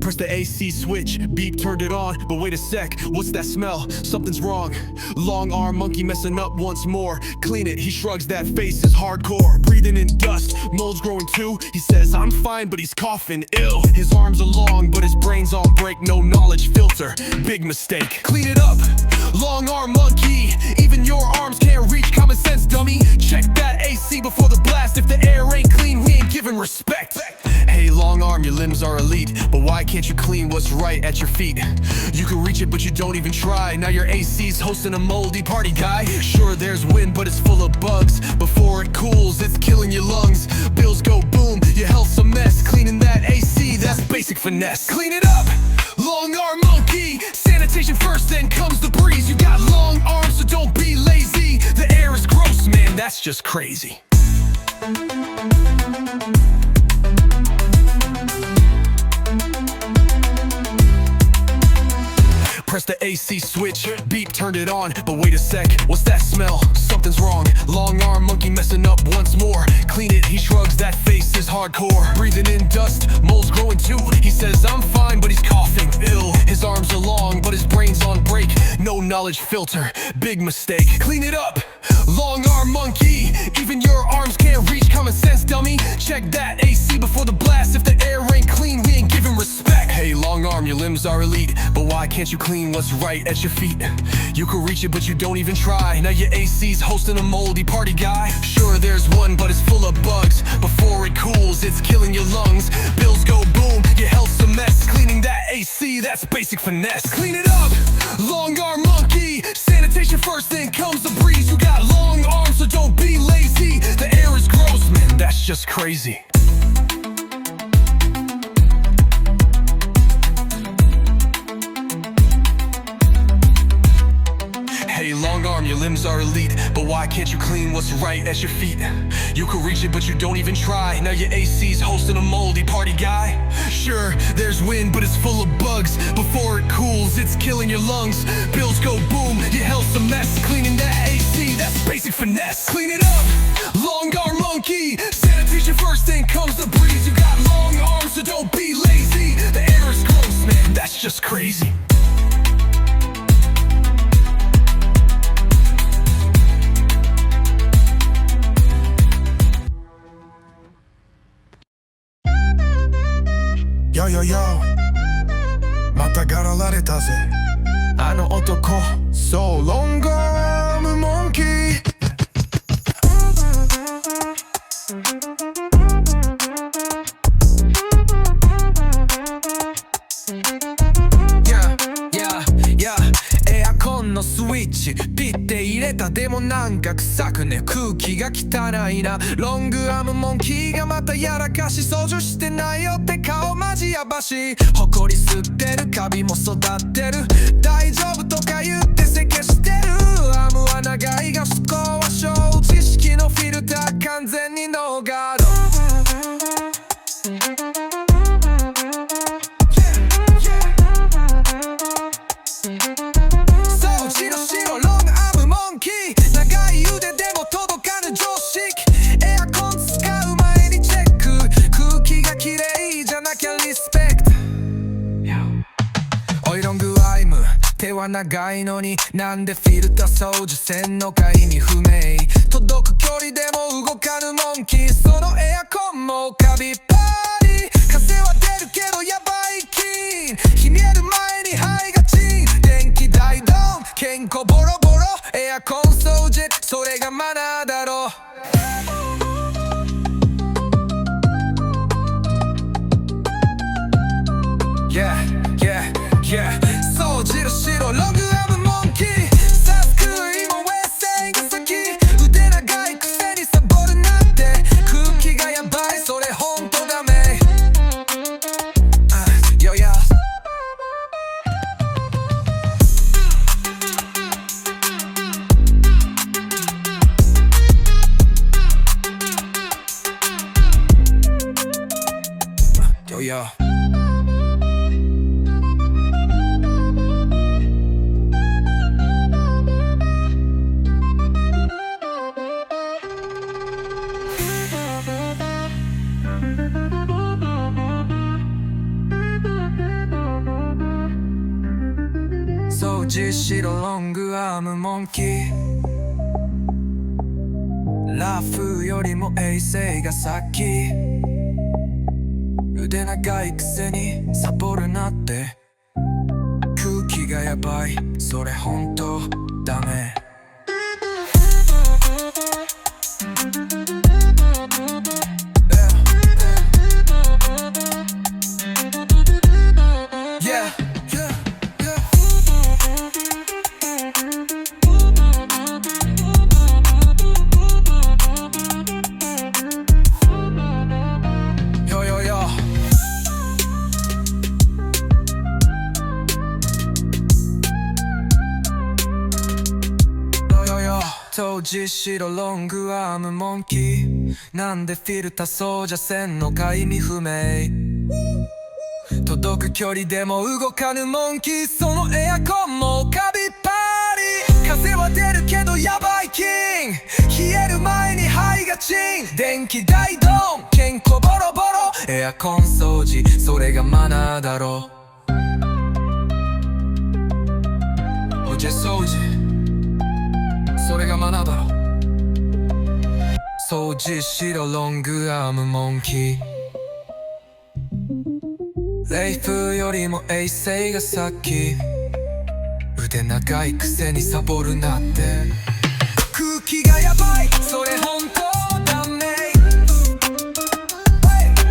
Press the AC switch, beep turned it on. But wait a sec, what's that smell? Something's wrong. Long arm monkey messing up once more. Clean it, he shrugs, that face is hardcore. Breathing in dust, mold's growing too. He says I'm fine, but he's coughing ill. His arms are long, but his brain's on break. No knowledge filter, big mistake. Clean it up, long arm monkey. Even your arms can't reach common sense, dummy. Check that AC before the blast. If the air ain't clean, we ain't giving respect. Hey, long arm, your limbs are elite, but why can't you clean what's right at your feet? You can reach it, but you don't even try. Now your AC's hosting a moldy party, guy. Sure, there's wind, but it's full of bugs. Before it cools, it's killing your lungs. Bills go boom, your health's a mess. Cleaning that AC, that's basic finesse. Clean it up, long arm monkey. Sanitation first, then comes the breeze. You got long arms, so don't be lazy. The air is gross, man, that's just crazy. Press the AC switch, beep turned it on. But wait a sec, what's that smell? Something's wrong. Long arm monkey messing up once more. Clean it, he shrugs, that face is hardcore. Breathing in dust, mole's growing too. He says I'm fine, but he's coughing ill. His arms are long, but his brain's on break. No knowledge filter, big mistake. Clean it up, long arm monkey. Even your arms can't reach common sense, dummy. Check that AC before the blast. If the air ain't clean, we ain't giving respect. Hey, long arm, your limbs are elite, but why can't you clean what's right at your feet? You can reach it, but you don't even try. Now your AC's hosting a moldy party, guy. Sure, there's one, but it's full of bugs. Before it cools, it's killing your lungs. Bills go boom, your health's a mess. Cleaning that AC, that's basic finesse. Clean it up, long arm monkey. Sanitation first, then comes the breeze. You got long arms, so don't be lazy. The air is gross, man, that's just crazy. Hey, long arm, your limbs are elite, but why can't you clean what's right at your feet? You can reach it, but you don't even try. Now your AC's hosting a moldy party, guy. Sure, there's wind, but it's full of bugs. Before it cools, it's killing your lungs. Bills go boom, your health's a mess. Cleaning that AC, that's basic finesse. Clean it up, long arm monkey. Sanitation first, then comes the breeze. You got long arms, so don't be lazy. The air is gross, man, that's just crazy. Yo yo yo またがられたぜあの男 So long arm monkeyエアコンのスイッチピッて入れたでもなんか臭くね空気が汚いなロングアームモンキーがまたやらかし掃除してないよって顔マジやばしほこり吸ってるカビも育ってる大丈夫とか言ってせけしてるアームは長いがスコアは小知識のフィルター完全にノーガード手は長いのになんでフィルター掃除せんのか意味不明届く距離でも動かぬモンキーそのエアコンもカビっぱり風は出るけどやばい菌冷える前に肺がチン電気代ドン健康ボロボロエアコン掃除それがマナーだろ掃除の白ロングアームモンキーサスクリもウェッセンが先腕長いくせにサボるなんて空気がやばいそれほんとダメよやよや掃除しろロングアームモンキーラフよりも衛星が先腕長いくせにサボるなって空気がやばいそれほんとダメ掃除しろロングアームモンキーなんでフィルターそうじゃせんのか意味不明届く距離でも動かぬモンキーそのエアコンもカビっぱり風は出るけどやばいキン冷える前に肺がチン電気代ドン健康ボロボロエアコン掃除それがマナーだろおじ掃除それがマナーだろ掃除しろロングアームモンキーレイフよりも衛星が先腕長いくせにサボるなって空気がやばいそれほんと